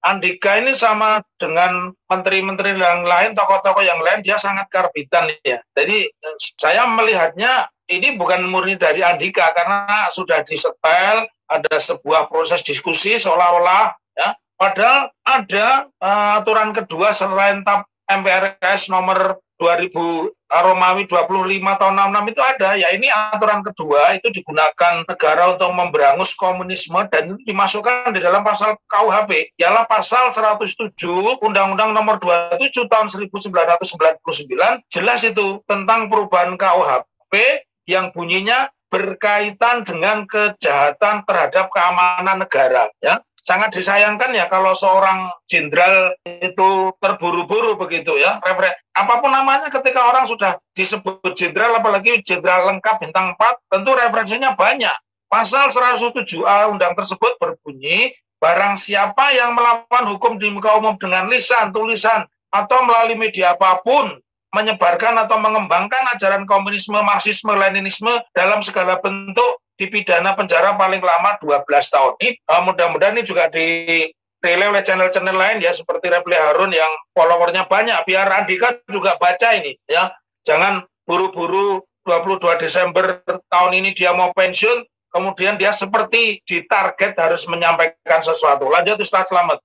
Andika ini sama dengan menteri-menteri yang lain, tokoh-tokoh yang lain, dia sangat karbitan ya. Jadi saya melihatnya ini bukan murni dari Andika karena sudah disetel, ada sebuah proses diskusi seolah-olah ya. Padahal ada aturan kedua Serentap MPRS nomor 2000 Romawi 25 tahun 66 itu ada. Ya ini aturan kedua itu digunakan negara untuk memberangus komunisme dan dimasukkan di dalam pasal KUHP. Ialah pasal 107 Undang-Undang nomor 27 tahun 1999 jelas itu tentang perubahan KUHP yang bunyinya berkaitan dengan kejahatan terhadap keamanan negara ya. Sangat disayangkan ya kalau seorang jenderal itu terburu-buru begitu ya. Apapun namanya ketika orang sudah disebut jenderal, apalagi jenderal lengkap bintang 4, tentu referensinya banyak. Pasal 107A undang tersebut berbunyi, barang siapa yang melawan hukum di muka umum dengan lisan, tulisan, atau melalui media apapun, menyebarkan atau mengembangkan ajaran komunisme, marxisme, leninisme dalam segala bentuk, dipidana penjara paling lama 12 tahun. Ini mudah-mudahan ini juga direlay oleh channel-channel lain ya, seperti Refli Harun yang followernya banyak, biar Andika juga baca ini ya. Jangan buru-buru 22 Desember tahun ini dia mau pensiun, kemudian dia seperti ditarget harus menyampaikan sesuatu. Lanjut Ustaz Slamet.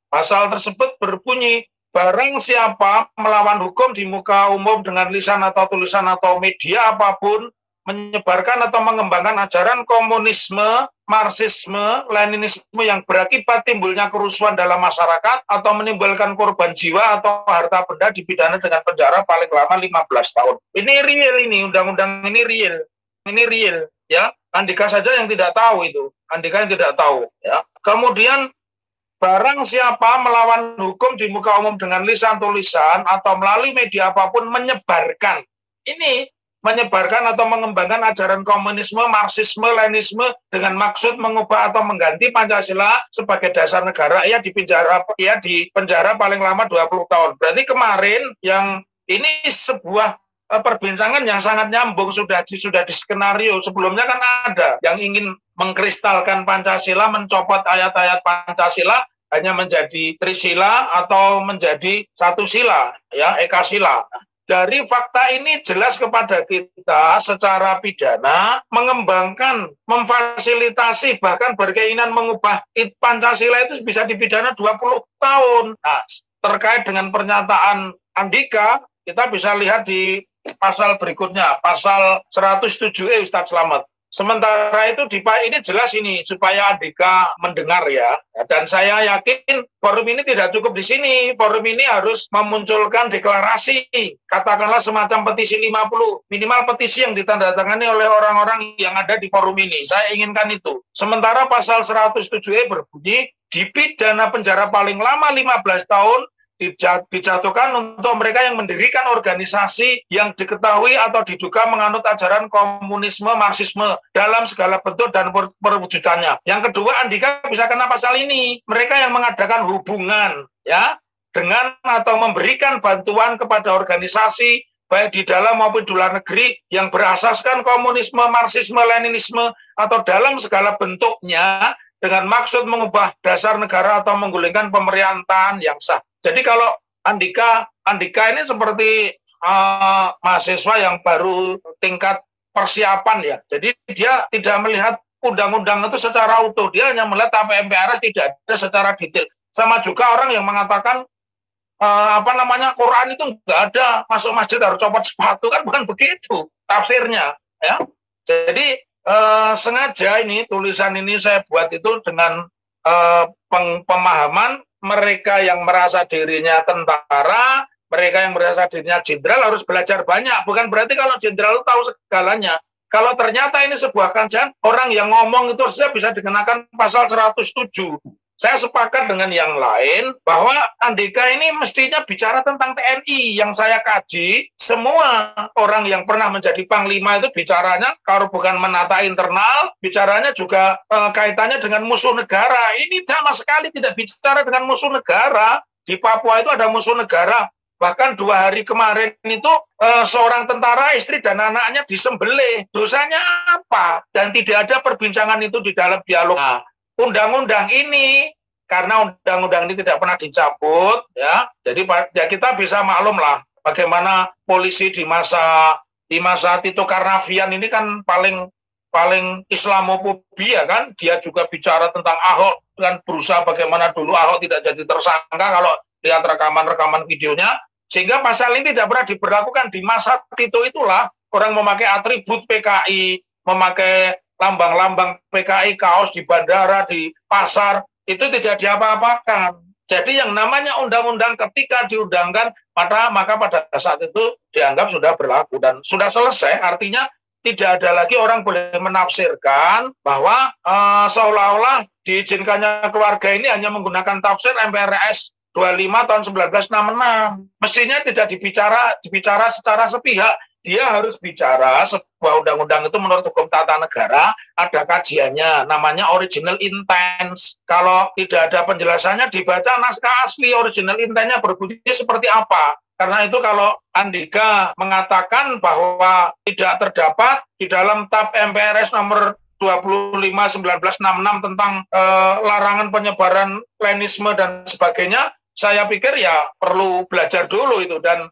Pasal tersebut berbunyi, barang siapa melawan hukum di muka umum dengan lisan atau tulisan atau media apapun, menyebarkan atau mengembangkan ajaran komunisme, marxisme, leninisme yang berakibat timbulnya kerusuhan dalam masyarakat atau menimbulkan korban jiwa atau harta benda, dipidana dengan penjara paling lama 15 tahun. Ini real, ini undang-undang ini real. Ini real ya. Andika saja yang tidak tahu itu. Andika yang tidak tahu ya. Kemudian barang siapa melawan hukum di muka umum dengan lisan, tulisan atau melalui media apapun menyebarkan. Ini menyebarkan atau mengembangkan ajaran komunisme, marxisme, leninisme dengan maksud mengubah atau mengganti Pancasila sebagai dasar negara, ya di penjara paling lama 20 tahun. Berarti kemarin yang ini sebuah perbincangan yang sangat nyambung, sudah di skenario. Sebelumnya kan ada yang ingin mengkristalkan Pancasila, mencopot ayat-ayat Pancasila hanya menjadi trisila atau menjadi satu sila, ya ekasila. Dari fakta ini jelas kepada kita secara pidana mengembangkan, memfasilitasi, bahkan berkeinginan mengubah Pancasila itu bisa dipidana 20 tahun. Nah, terkait dengan pernyataan Andika, kita bisa lihat di pasal berikutnya, pasal 107E Ustaz Slamet. Sementara itu ini jelas ini supaya Andika mendengar ya. Dan saya yakin forum ini tidak cukup di sini. Forum ini harus memunculkan deklarasi, katakanlah semacam petisi 50, minimal petisi yang ditandatangani oleh orang-orang yang ada di forum ini. Saya inginkan itu. Sementara pasal 107E berbunyi dipidana penjara paling lama 15 tahun dijatuhkan untuk mereka yang mendirikan organisasi yang diketahui atau diduga menganut ajaran komunisme, marxisme dalam segala bentuk dan perwujudannya. Yang kedua, Andika bisa kena pasal ini. Mereka yang mengadakan hubungan ya dengan atau memberikan bantuan kepada organisasi baik di dalam maupun di luar negeri yang berasaskan komunisme, marxisme, leninisme atau dalam segala bentuknya dengan maksud mengubah dasar negara atau menggulingkan pemerintahan yang sah. Jadi kalau Andika ini seperti mahasiswa yang baru tingkat persiapan ya. Jadi dia tidak melihat undang-undang itu secara utuh. Dia hanya melihat MPRS tidak ada secara detail. Sama juga orang yang mengatakan Quran itu nggak ada, masuk masjid harus copot sepatu, kan bukan begitu tafsirnya ya. Jadi sengaja ini tulisan ini saya buat itu dengan pemahaman mereka yang merasa dirinya tentara, mereka yang merasa dirinya jenderal harus belajar banyak. Bukan berarti kalau jenderal tahu segalanya. Kalau ternyata ini sebuah kajian, orang yang ngomong itu saja bisa dikenakan pasal 107. Saya sepakat dengan yang lain bahwa Andika ini mestinya bicara tentang TNI. Yang saya kaji, semua orang yang pernah menjadi panglima itu bicaranya kalau bukan menata internal, bicaranya juga kaitannya dengan musuh negara. Ini sama sekali tidak bicara dengan musuh negara. Di Papua itu ada musuh negara. Bahkan 2 hari kemarin itu seorang tentara, istri dan anaknya disembelih. Dosanya apa? Dan tidak ada perbincangan itu di dalam dialog. Nah, undang-undang ini karena undang-undang ini tidak pernah dicabut, ya. Jadi ya kita bisa maklum lah bagaimana polisi di masa Tito Karnavian ini kan paling Islamofobia kan. Dia juga bicara tentang Ahok kan, berusaha bagaimana dulu Ahok tidak jadi tersangka kalau lihat rekaman-rekaman videonya, sehingga pasal ini tidak pernah diberlakukan. Di masa Tito itulah orang memakai atribut PKI, memakai lambang-lambang PKI, kaos di bandara, di pasar, itu tidak diapa-apakan. Jadi yang namanya undang-undang ketika diundangkan, maka pada saat itu dianggap sudah berlaku dan sudah selesai. Artinya tidak ada lagi orang boleh menafsirkan bahwa seolah-olah diizinkannya keluarga ini hanya menggunakan tafsir MPRS 25 tahun 1966. Mestinya tidak dibicara secara sepihak. Dia harus bicara sebuah undang-undang itu menurut hukum tata negara ada kajiannya, namanya original intent. Kalau tidak ada penjelasannya, dibaca naskah asli original intentnya berbunyi seperti apa. Karena itu kalau Andika mengatakan bahwa tidak terdapat di dalam TAP MPRS nomor 25 1966 tentang larangan penyebaran Lenisme dan sebagainya, saya pikir ya perlu belajar dulu itu. Dan